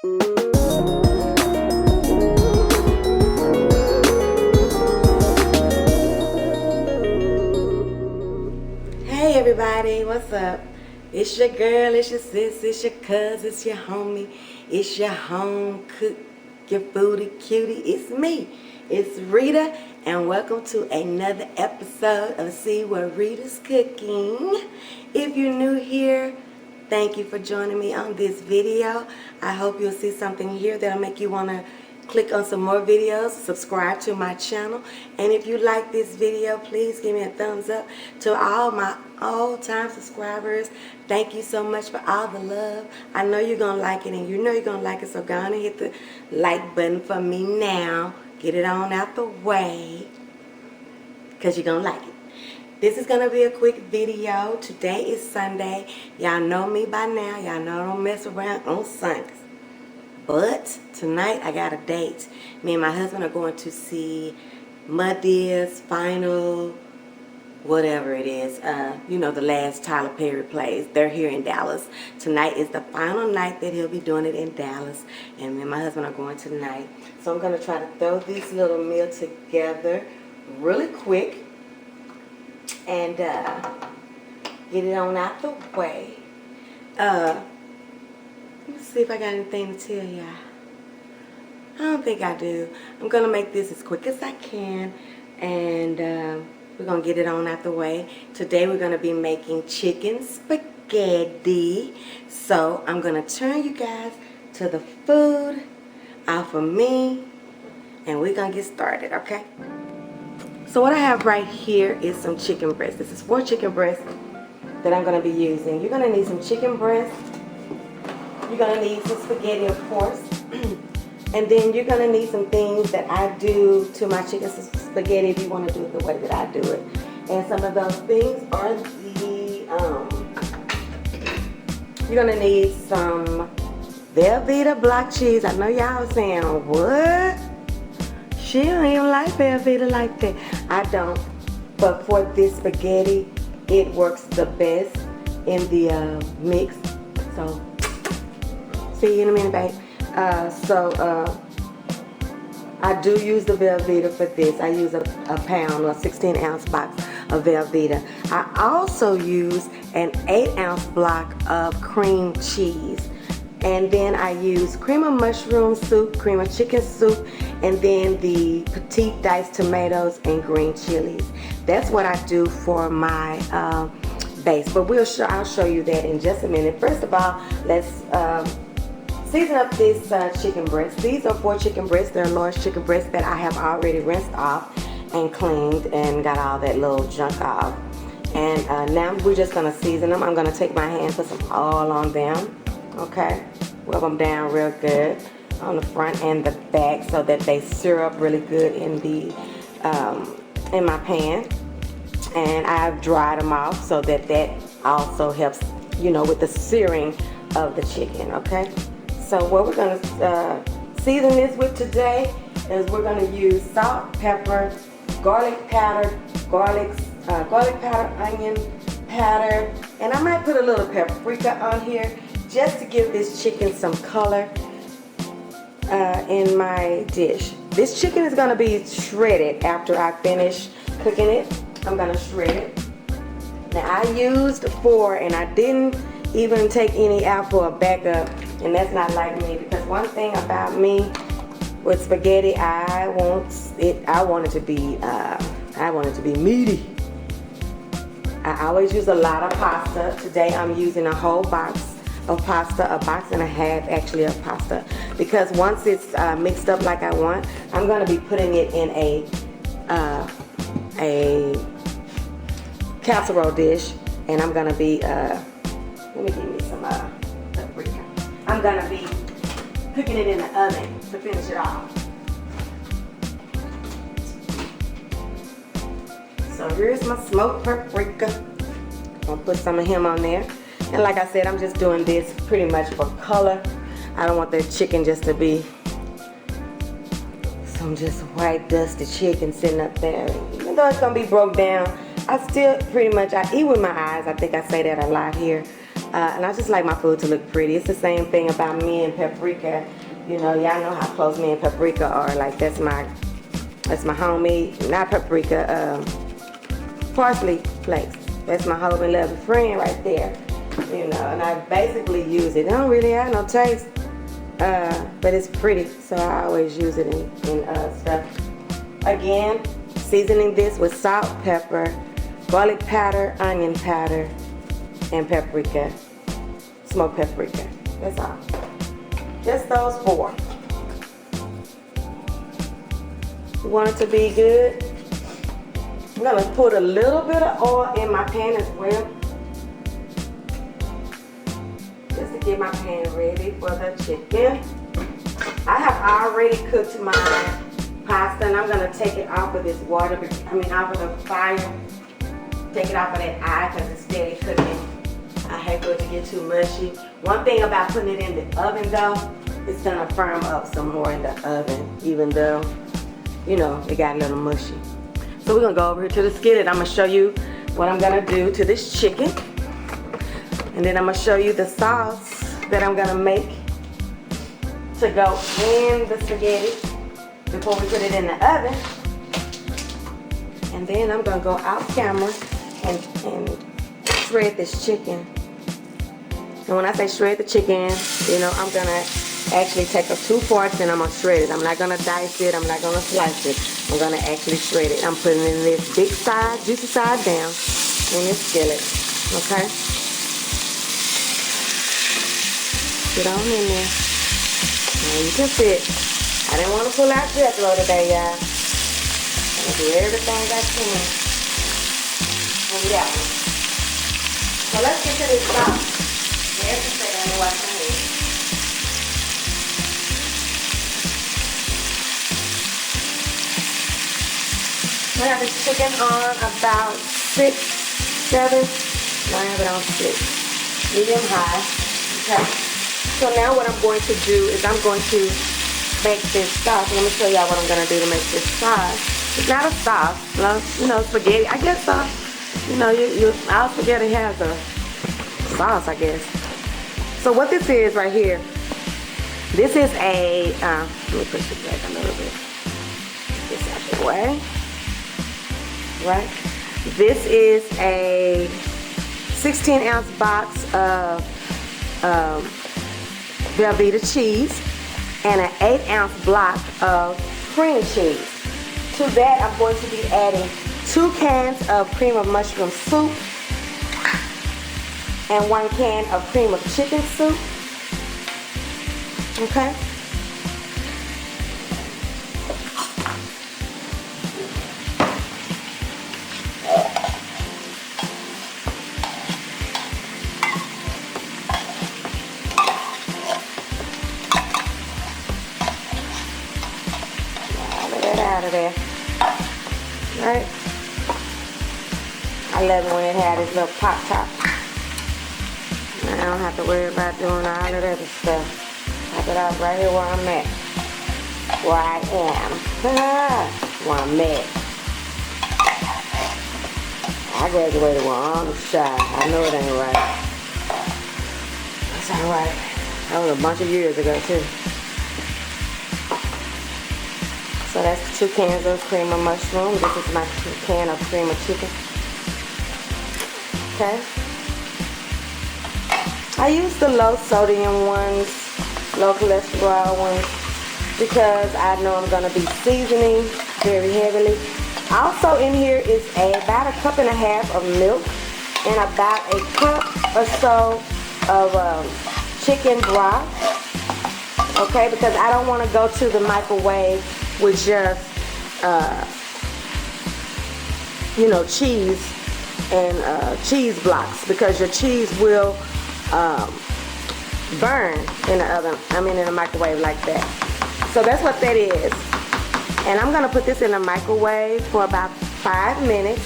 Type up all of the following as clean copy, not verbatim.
Hey everybody, what's up? It's your girl, it's your sis, it's your cuz, it's your homie, it's your home cook, your foodie cutie, it's me. It's Rita, and welcome to another episode of See What Rita's Cooking. If you're new here, thank you for joining me on this video. I hope you'll see something here that'll make you want to click on some more videos, subscribe to my channel, and if you like this video, please give me a thumbs up. To all my old-time subscribers, thank you so much for all the love. I know you're going to like it, and you know you're going to like it, so go on and hit the like button for me now. Get it on out the way, because you're going to like it. This is going to be a quick video. Today is Sunday. Y'all know me by now. Y'all know I don't mess around on Sundays. But tonight I got a date. Me and my husband are going to see Madeia's final, whatever it is. You know, the last Tyler Perry plays. They're here in Dallas. Tonight is the final night that he'll be doing it in Dallas. And me and my husband are going tonight. So I'm going to try to throw this little meal together really quick. And get it on out the way. Let me see if I got anything to tell y'all. I don't think I do. I'm going to make this as quick as I can. And we're going to get it on out the way. Today we're going to be making chicken spaghetti. So I'm going to turn you guys to the food off of me. And we're going to get started, okay? So what I have right here is some chicken breast. This is 4 chicken breasts that I'm going to be using. You're going to need some chicken breast. You're going to need some spaghetti, of course. And then you're going to need some things that I do to my chicken spaghetti if you want to do it the way that I do it. And some of those things are the, you're going to need some Velveeta block cheese. I know y'all saying, what? She don't even like Velveeta like that. I don't. But for this spaghetti, it works the best in the mix. So, see you in a minute, babe. I do use the Velveeta for this. I use a pound or 16-ounce box of Velveeta. I also use an 8-ounce block of cream cheese. And then I use cream of mushroom soup, cream of chicken soup, and then the petite diced tomatoes and green chilies. That's what I do for my base. But I'll show you that in just a minute. First of all, let's season up this chicken breast. These are 4 chicken breasts. They're large chicken breasts that I have already rinsed off and cleaned and got all that little junk off. And now we're just going to season them. I'm going to take my hand, put some oil on them. Okay, rub them down real good on the front and the back so that they sear up really good in the in my pan. And I've dried them off so that also helps, you know, with the searing of the chicken. Okay, so what we're going to season this with today is we're going to use salt, pepper, garlic powder, onion powder, and I might put a little paprika on here, just to give this chicken some color in my dish. This chicken is going to be shredded after I finish cooking it. I'm going to shred it. Now I used 4 and I didn't even take any out for a backup, and that's not like me, because one thing about me with spaghetti, I want it to be meaty. I always use a lot of pasta. Today I'm using a whole box of pasta, a box and a half actually of pasta, because once it's mixed up like I want, I'm going to be putting it in a casserole dish, and I'm going to be let me give me some paprika. I'm going to be cooking it in the oven to finish it off. So here's my smoked paprika. I'm going to put some of him on there. And like I said, I'm just doing this pretty much for color. I don't want that chicken just to be some just white dusty chicken sitting up there. Even though it's going to be broke down, I still pretty much, I eat with my eyes. I think I say that a lot here. And I just like my food to look pretty. It's the same thing about me and paprika. You know, y'all know how close me and paprika are. Like that's my homemade, not paprika, parsley flakes. That's my whole beloved friend right there. You know, and I basically use it. It don't really have no taste, but it's pretty, so I always use it in stuff. Again, seasoning this with salt, pepper, garlic powder, onion powder, and paprika, smoked paprika. That's all. Just those 4. You want it to be good. I'm gonna put a little bit of oil in my pan as well, just to get my pan ready for the chicken. I have already cooked my pasta, and I'm gonna take it off of this water, off of the fire. Take it off of that eye because it's steady cooking. I hate for it to get too mushy. One thing about putting it in the oven though, it's gonna firm up some more in the oven, even though, you know, it got a little mushy. So we're gonna go over here to the skillet. I'm gonna show you what I'm gonna do to this chicken. And then I'm gonna show you the sauce that I'm gonna make to go in the spaghetti before we put it in the oven. And then I'm gonna go off camera and shred this chicken. And when I say shred the chicken, you know, I'm gonna actually take 2 forks and I'm gonna shred it. I'm not gonna dice it, I'm not gonna slice it. I'm gonna actually shred it. I'm putting it in this big side, juicy side down in this skillet, okay? Get on in there. Now you can see it. I didn't want to pull out Jethro today, y'all. I'm gonna do everything I can. And yeah. So let's get to this sauce. There's the thing I know what I need. I have this chicken on about 6, 7. I have it on 6. Medium high. Okay. So now what I'm going to do is I'm going to make this sauce. Let me show y'all what I'm going to do to make this sauce. It's not a sauce. You know, spaghetti. I guess you know, all spaghetti has a sauce, I guess. So what this is right here, this is a, let me push it back a little bit. Get this out the way. Right? This is a 16-ounce box of Velveeta cheese and an 8-ounce block of cream cheese. To that, I'm going to be adding 2 cans of cream of mushroom soup and 1 can of cream of chicken soup. Okay? Out of there. Right? I love it when it had this little pop top. I don't have to worry about doing all of that other stuff. Pop it off right here where I'm at. Where I am. Where I'm at. I graduated with honor shy. I know it ain't right. That's alright. That was a bunch of years ago too. So that's 2 cans of cream of mushroom. This is my can of cream of chicken. Okay. I use the low sodium ones, low cholesterol ones, because I know I'm going to be seasoning very heavily. Also in here is about 1.5 cups of milk and about 1 cup or so of chicken broth. Okay, because I don't want to go to the microwave with just, you know, cheese and cheese blocks, because your cheese will burn in the oven, in the microwave like that. So that's what that is. And I'm gonna put this in the microwave for about 5 minutes,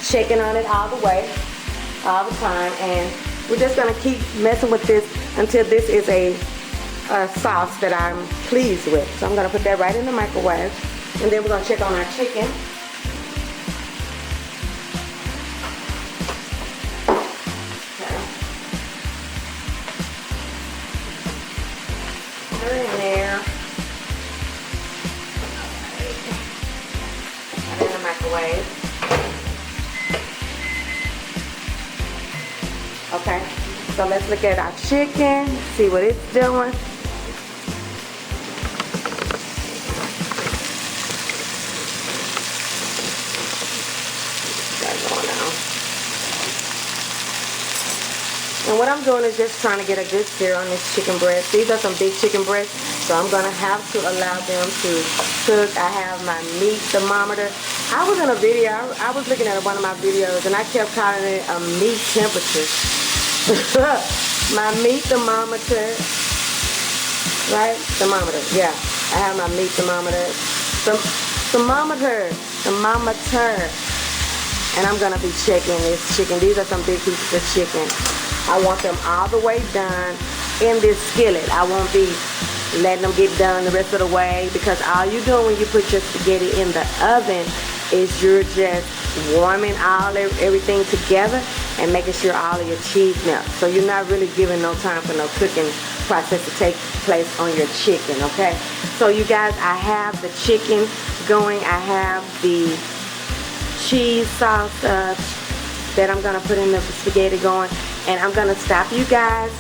checking on it all the way, all the time. And we're just gonna keep messing with this until this is a sauce that I'm pleased with. So I'm gonna put that right in the microwave, and then we're gonna check on our chicken. Okay. microwave. Okay, so let's look at our chicken, see what it's doing. And what I'm doing is just trying to get a good sear on this chicken breast. These are some big chicken breasts, so I'm going to have to allow them to cook. I have my meat thermometer. I was in a video, I was looking at one of my videos, and I kept calling it a meat temperature. My meat thermometer, right? Thermometer, yeah. I have my meat thermometer. Thermometer. And I'm going to be checking this chicken. These are some big pieces of chicken. I want them all the way done in this skillet. I won't be letting them get done the rest of the way, because all you're doing when you put your spaghetti in the oven is you're just warming everything together and making sure all of your cheese melts. So you're not really giving no time for no cooking process to take place on your chicken, okay? So you guys, I have the chicken going. I have the cheese sauce that I'm gonna put in the spaghetti going, and I'm gonna stop you guys,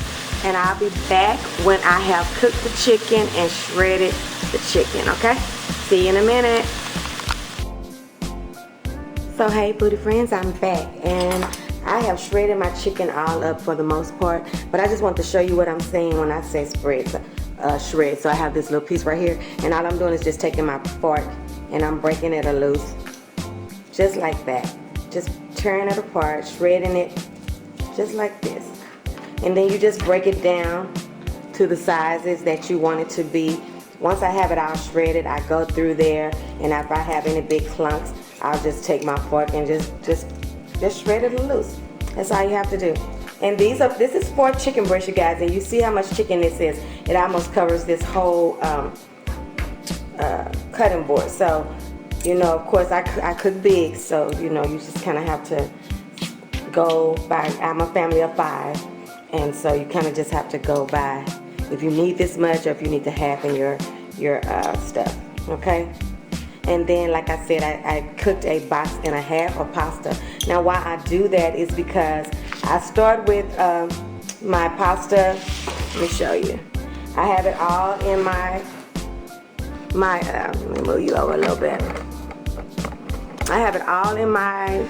and I'll be back when I have cooked the chicken and shredded the chicken, okay? See you in a minute. So hey booty friends, I'm back, and I have shredded my chicken all up for the most part, but I just want to show you what I'm saying when I say shred. So I have this little piece right here, and all I'm doing is just taking my fork and I'm breaking it loose, just like that. Just tearing it apart, shredding it just like this. And then you just break it down to the sizes that you want it to be. Once I have it all shredded, I go through there, and if I have any big clumps, I'll just take my fork and just shred it loose. That's all you have to do. And this is 4 chicken breasts, you guys, and you see how much chicken this is. It almost covers this whole cutting board. So, you know, of course, I cook big, so, you know, you just kind of have to go by. I'm a family of 5, and so you kind of just have to go by if you need this much or if you need to half in your stuff, okay? And then, like I said, I cooked a box and a half of pasta. Now, why I do that is because I start with my pasta. Let me show you. I have it all in my let me move you over a little bit. I have it all in my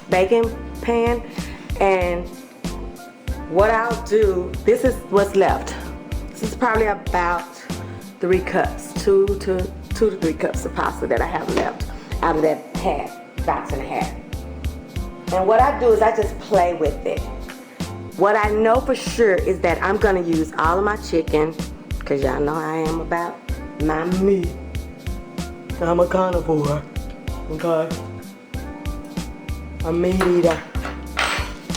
baking pan, and what I'll do, this is what's left. This is probably about 3 cups, 2 to 3 cups of pasta that I have left out of that box and a half. And what I do is I just play with it. What I know for sure is that I'm gonna use all of my chicken, because y'all know I am about my meat. I'm a carnivore, okay? I'm a meat eater.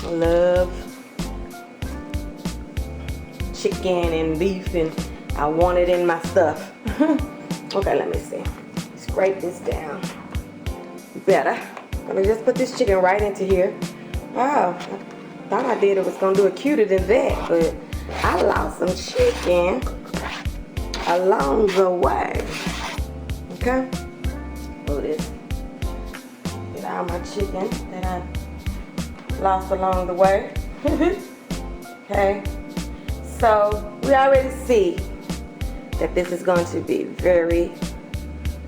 I love chicken and beef, and I want it in my stuff. Okay, let me see. Scrape this down. Better. Let me just put this chicken right into here. Wow, I thought I did it was gonna do it cuter than that, but I lost some chicken along the way. Okay? Move this. Get all my chicken that I lost along the way. Okay? So we already see that this is going to be very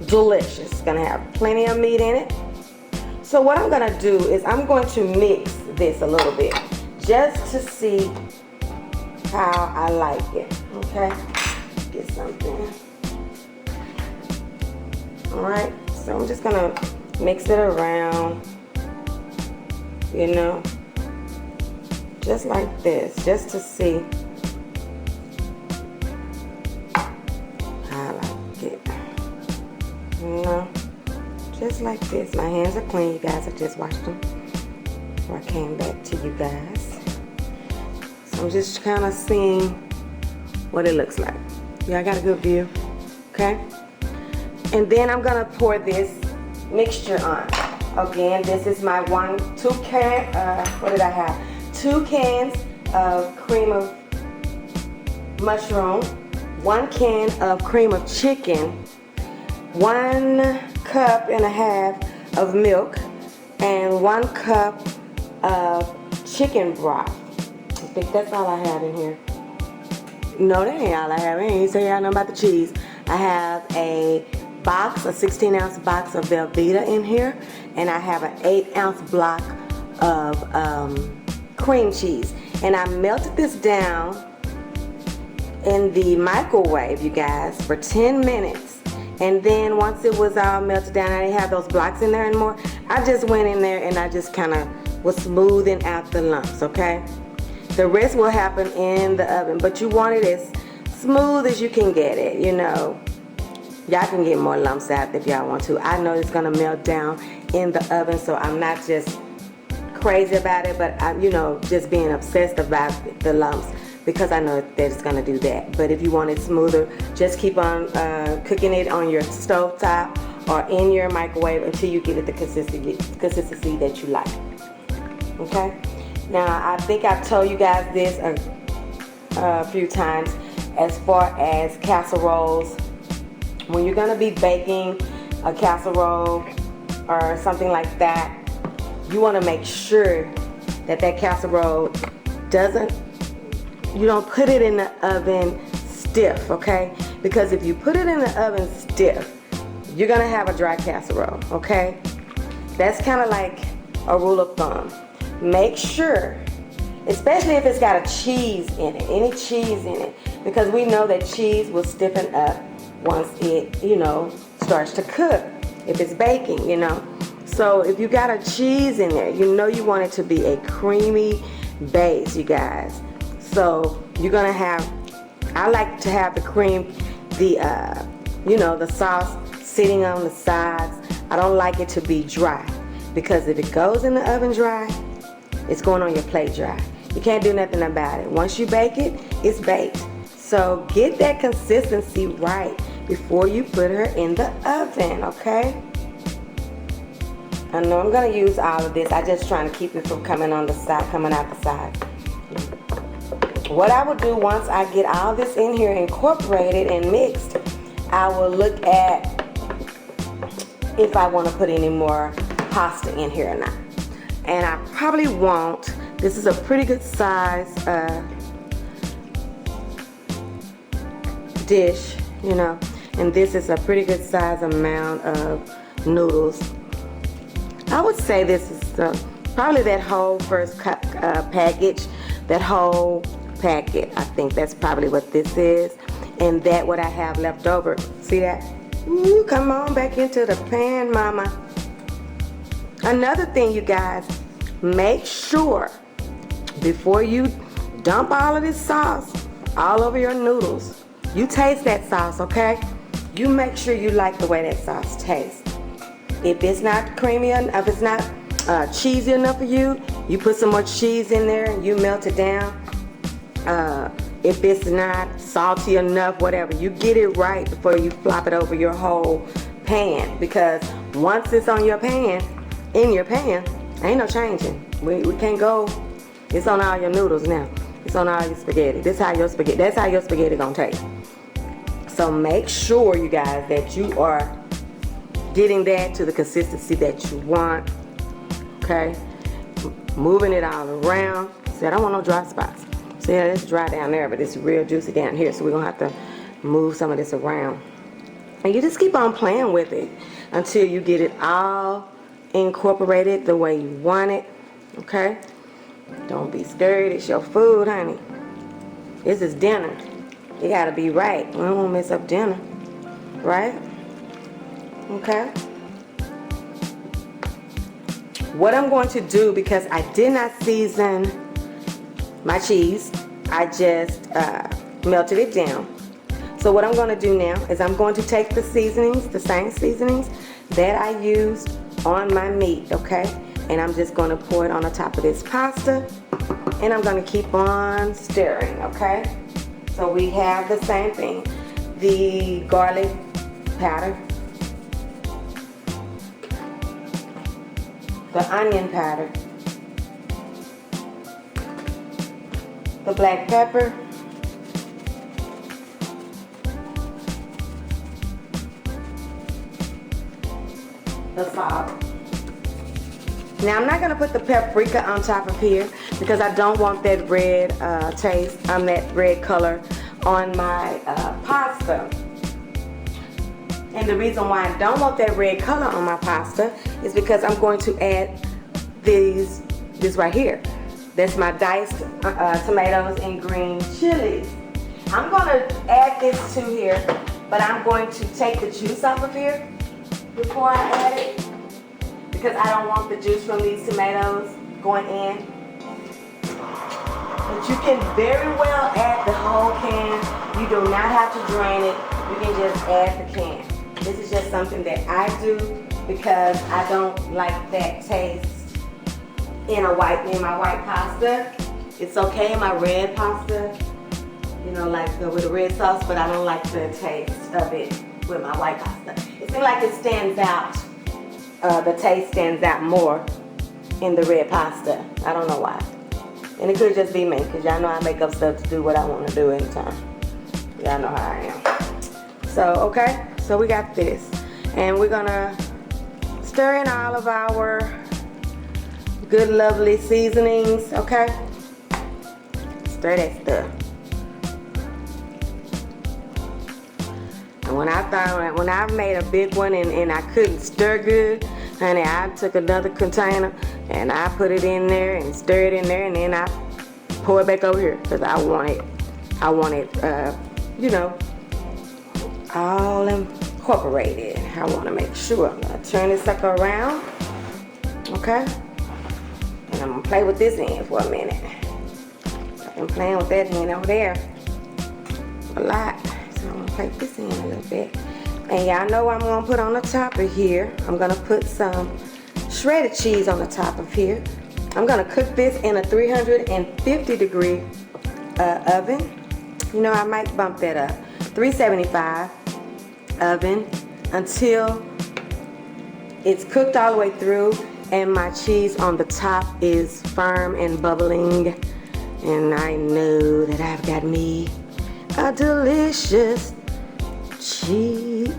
delicious. It's gonna have plenty of meat in it. So what I'm gonna do is I'm going to mix this a little bit just to see how I like it. Okay? Get something. Alright, so I'm just gonna mix it around, you know, just like this, just to see how I like it. You know, just like this. My hands are clean, you guys. I just washed them before I came back to you guys. So I'm just kind of seeing what it looks like. Yeah, I got a good view. Okay? And then I'm gonna pour this mixture on. Again, this is my 2 cans. What did I have? 2 cans of cream of mushroom, 1 can of cream of chicken, 1 cup and a half of milk and 1 cup of chicken broth. I think that's all I have in here. No, that ain't all I have. I ain't say y'all know about the cheese. I have a box, a 16-ounce box of Velveeta in here, and I have an 8-ounce block of cream cheese. And I melted this down in the microwave, you guys, for 10 minutes. And then once it was all melted down, I didn't have those blocks in there anymore. I just went in there and I just kind of was smoothing out the lumps, okay? The rest will happen in the oven, but you want it as smooth as you can get it, you know. Y'all can get more lumps out if y'all want to. I know it's gonna melt down in the oven, so I'm not just crazy about it, but I'm, you know, just being obsessed about the lumps because I know that it's gonna do that. But if you want it smoother, just keep on cooking it on your stove top or in your microwave until you get it the consistency that you like. Okay? Now, I think I've told you guys this a few times as far as casseroles. When you're gonna be baking a casserole or something like that, you wanna make sure that that casserole you don't put it in the oven stiff, okay? Because if you put it in the oven stiff, you're gonna have a dry casserole, okay? That's kind of like a rule of thumb. Make sure, especially if it's got a cheese in it, any cheese in it, because we know that cheese will stiffen up once it, you know, starts to cook, if it's baking, you know. So if you got a cheese in there, you know you want it to be a creamy base, you guys. So you're gonna have, I like to have the cream, you know, the sauce sitting on the sides. I don't like it to be dry, because if it goes in the oven dry, it's going on your plate dry. You can't do nothing about it. Once you bake it, it's baked. So get that consistency right before you put her in the oven, okay? I know I'm gonna use all of this. I just trying to keep it from coming on the side, coming out the side. What I will do once I get all this in here incorporated and mixed, I will look at if I want to put any more pasta in here or not. And I probably won't. This is a pretty good size dish, you know, and this is a pretty good size amount of noodles. I would say this is probably that whole first package, that whole packet. I think that's probably what this is, and that what I have left over. See that? Ooh, come on back into the pan, mama. Another thing, you guys, make sure before you dump all of this sauce all over your noodles, you taste that sauce, okay? You make sure you like the way that sauce tastes. If it's not creamy enough, if it's not cheesy enough for you, you put some more cheese in there and you melt it down. If it's not salty enough, whatever, you get it right before you flop it over your whole pan, because once it's on your pan, in your pan, ain't no changing. We can't go. It's on all your noodles now. It's on all your spaghetti. That's how your spaghetti gonna taste. So make sure, you guys, that you are getting that to the consistency that you want. Okay, moving it all around. See, I don't want no dry spots. See, yeah, it's dry down there, but it's real juicy down here, so we're gonna have to move some of this around. And you just keep on playing with it until you get it all incorporated the way you want it. Okay, don't be scared. It's your food, honey. This is dinner. You gotta be right. We don't want to mess up dinner, right? Okay. What I'm going to do, because I did not season my cheese, I just melted it down. So what I'm going to do now is I'm going to take the seasonings, the same seasonings that I used on my meat, okay? And I'm just going to pour it on the top of this pasta, and I'm going to keep on stirring, okay? So we have the same thing, the garlic powder, the onion powder, the black pepper, the salt. Now I'm not gonna put the paprika on top of here because I don't want that red taste, that red color on my pasta. And the reason why I don't want that red color on my pasta is because I'm going to add this right here. That's my diced tomatoes and green chilies. I'm gonna add this to here, but I'm going to take the juice off of here before I add it because I don't want the juice from these tomatoes going in. But you can very well add the whole can. You do not have to drain it. You can just add the can. This is just something that I do because I don't like that taste in my white pasta. It's okay in my red pasta, you know, like with the red sauce, but I don't like the taste of it with my white pasta. It seems like it stands out, the taste stands out more in the red pasta. I don't know why. And it could just be me, because y'all know I make up stuff to do what I want to do anytime. Y'all know how I am. So, okay, so we got this. And we're gonna stir in all of our good, lovely seasonings, okay? Stir that stuff. And when I made a big one and I couldn't stir good, honey, I took another container and I put it in there and stir it in there, and then I pour it back over here because I want it, you know, all incorporated. I want to make sure. I'm gonna turn this sucker around, okay? And I'm gonna play with this end for a minute. I've been playing with that end over there a lot. So I'm gonna play with this end a little bit. And y'all know what I'm gonna put on the top of here. I'm gonna put some shredded cheese on the top of here. I'm gonna cook this in a 350-degree oven. You know, I might bump that up. 375 oven until it's cooked all the way through and my cheese on the top is firm and bubbling. And I know that I've got me a delicious chicken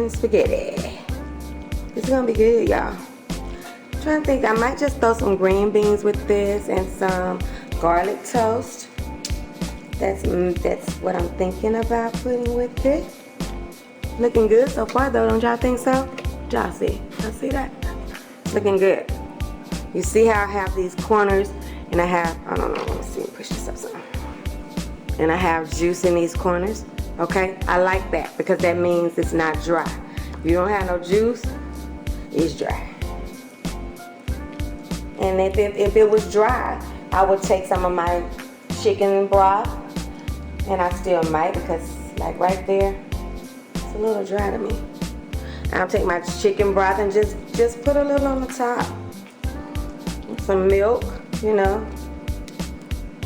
spaghetti. It's gonna be good, y'all. I'm trying to think, I might just throw some green beans with this and some garlic toast. That's what I'm thinking about putting with it. Looking good so far though, don't y'all think so? Y'all see? Y'all see that? Looking good. You see how I have these corners and I have, I don't know, let me see, push this up some. And I have juice in these corners, okay? I like that because that means it's not dry. If you don't have no juice, it's dry. And if it was dry, I would take some of my chicken broth, and I still might because like right there, it's a little dry to me. I'll take my chicken broth and just put a little on the top. Some milk, you know.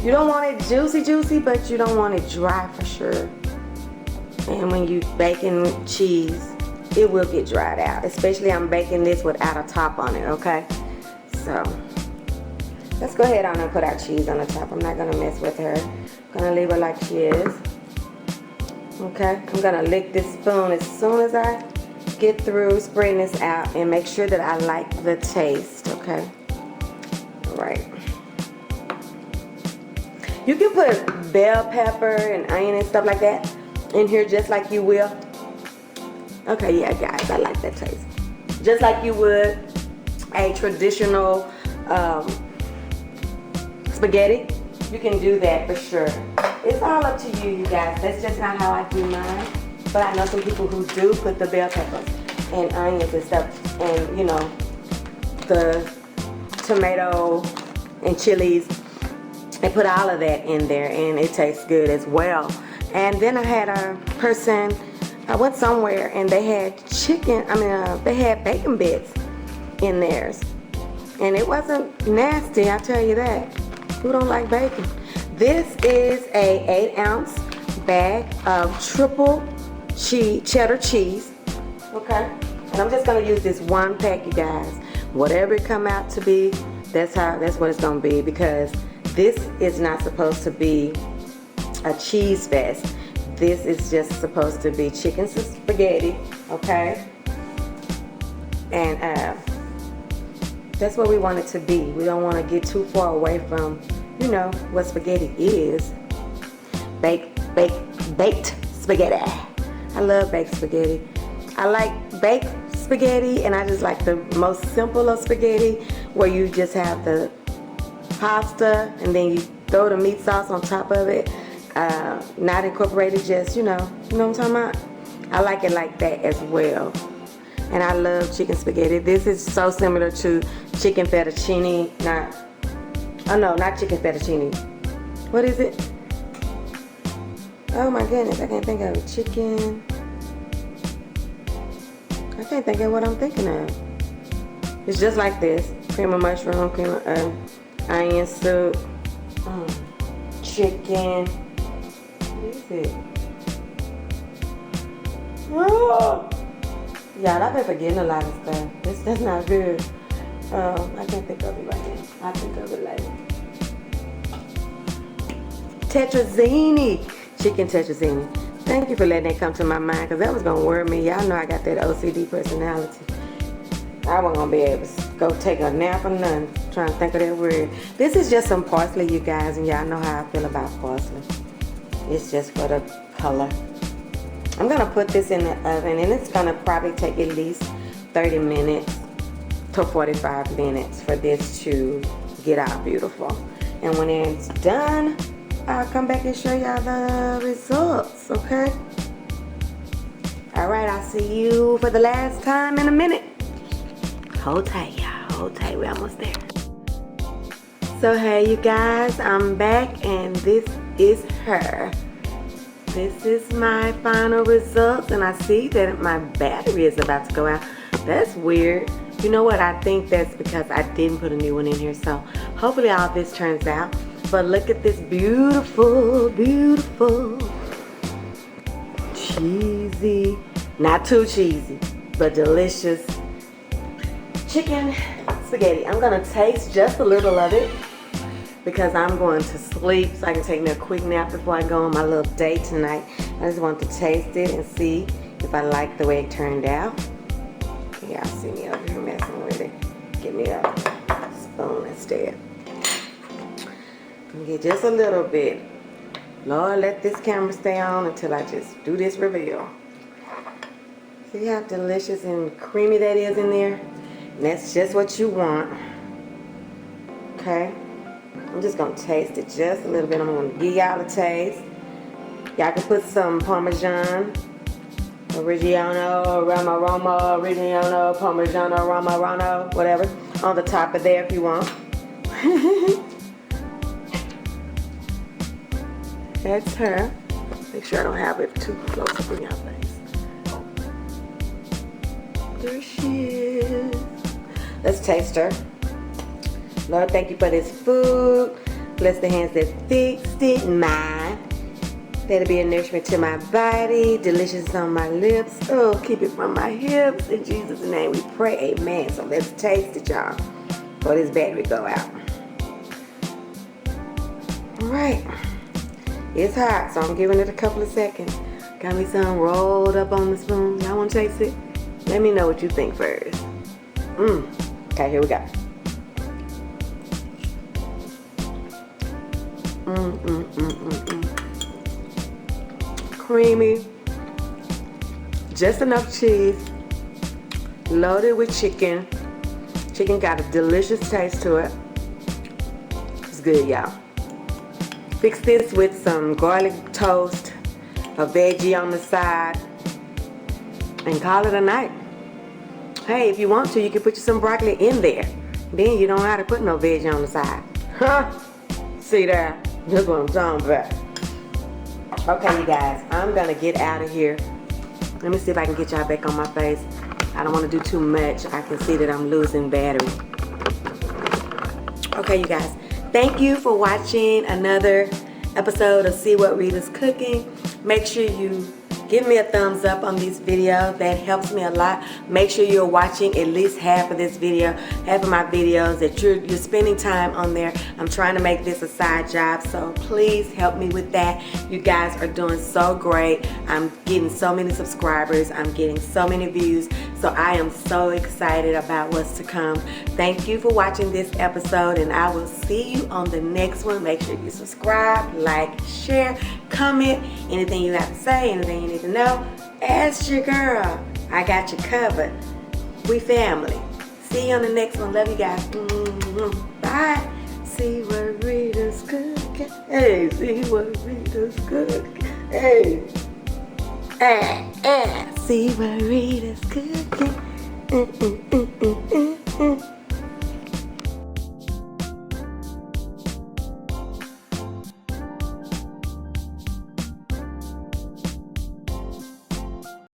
You don't want it juicy, but you don't want it dry for sure. And when you baking cheese, it will get dried out. Especially I'm baking this without a top on it, okay? So, let's go ahead on and put our cheese on the top. I'm not gonna mess with her. I'm gonna leave her like she is. Okay, I'm gonna lick this spoon as soon as I get through spreading this out and make sure that I like the taste, okay? All right. You can put bell pepper and onion and stuff like that in here just like you will. Okay, yeah, guys, I like that taste. Just like you would a traditional spaghetti, you can do that for sure. It's all up to you, you guys. That's just not how I do mine. But I know some people who do put the bell peppers and onions and stuff, and you know, the tomato and chilies. They put all of that in there, and it tastes good as well. And then I had a person, I went somewhere, and they had chicken. They had bacon bits in theirs, and it wasn't nasty. I tell you that. Who don't like bacon? This is a 8-ounce bag of triple cheddar cheese. Okay, and I'm just gonna use this one pack, you guys. Whatever it come out to be, that's what it's gonna be, because this is not supposed to be a cheese fest. This is just supposed to be chicken spaghetti, okay? And that's what we want it to be. We don't want to get too far away from, you know, what spaghetti is. Baked spaghetti. I love baked spaghetti. I like baked spaghetti, and I just like the most simple of spaghetti, where you just have the pasta and then you throw the meat sauce on top of it. Not incorporated, just, you know what I'm talking about? I like it like that as well. And I love chicken spaghetti. This is so similar to chicken fettuccine. Not chicken fettuccine. What is it? Oh my goodness, I can't think of it. Chicken. I can't think of what I'm thinking of. It's just like this. Cream of mushroom, cream of onion soup, chicken. What is it? Oh! Y'all, I've been forgetting a lot of stuff. That's not good. I can't think of it right now. I'll think of it later. Tetrazzini. Chicken tetrazzini. Thank you for letting that come to my mind, because that was going to worry me. Y'all know I got that OCD personality. I wasn't going to be able to go take a nap or nothing trying to think of that word. This is just some parsley, you guys, and y'all know how I feel about parsley. It's just for the color. I'm going to put this in the oven, and it's going to probably take at least 30 minutes to 45 minutes for this to get out beautiful. And when it's done, I'll come back and show y'all the results, okay? All right, I'll see you for the last time in a minute. Hold tight, y'all. Hold tight. We're almost there. So, hey, you guys, I'm back, and this is her. This is my final results, and I see that my battery is about to go out. That's weird. You know what? I think that's because I didn't put a new one in here, so hopefully all this turns out. But look at this beautiful, beautiful, cheesy, not too cheesy, but delicious chicken spaghetti. I'm gonna taste just a little of it because I'm going to sleep, so I can take me a quick nap before I go on my little date tonight. I just want to taste it and see if I like the way it turned out. Y'all see me over here messing with it. Give me a spoon instead. Get just a little bit. Lord, let this camera stay on until I just do this reveal. See how delicious and creamy that is in there? And that's just what you want. Okay? I'm just going to taste it just a little bit. I'm going to give y'all a taste. Y'all can put some Parmesan, Reggiano, Roma, Reggiano, Parmigiano, Romano, whatever, on the top of there if you want. That's her. Make sure I don't have it too close up in your face. There she is. Let's taste her. Lord, thank you for this food. Bless the hands that fixed it, mine. Let it be a nourishment to my body. Delicious on my lips. Oh, keep it from my hips. In Jesus' name we pray, amen. So let's taste it, y'all, before this battery go out. All right. It's hot, so I'm giving it a couple of seconds. Got me some rolled up on the spoon. Y'all want to taste it? Let me know what you think first. Okay, here we go. Creamy. Just enough cheese. Loaded with chicken. Chicken got a delicious taste to it. It's good, y'all. Fix this with some garlic toast, a veggie on the side, and call it a night. Hey, if you want to, you can put some broccoli in there. Then you don't have to put no veggie on the side. Huh? See there? That's what I'm talking about. Okay, you guys, I'm going to get out of here. Let me see if I can get y'all back on my face. I don't want to do too much. I can see that I'm losing battery. Okay, you guys. Thank you for watching another episode of See What Rita's Cooking. Make sure you give me a thumbs up on this video. That helps me a lot. Make sure you're watching at least half of this video, half of my videos, that you're spending time on there. I'm trying to make this a side job, so please help me with that. You guys are doing so great. I'm getting so many subscribers. I'm getting so many views. So I am so excited about what's to come. Thank you for watching this episode, and I will see you on the next one. Make sure you subscribe, like, share, comment, anything you have to say, anything you need to know. Ask your girl. I got you covered. We family. See you on the next one. Love you guys. Bye. See what Rita's cooking. Hey, see what Rita's cooking. Hey. See what Rita's cooking.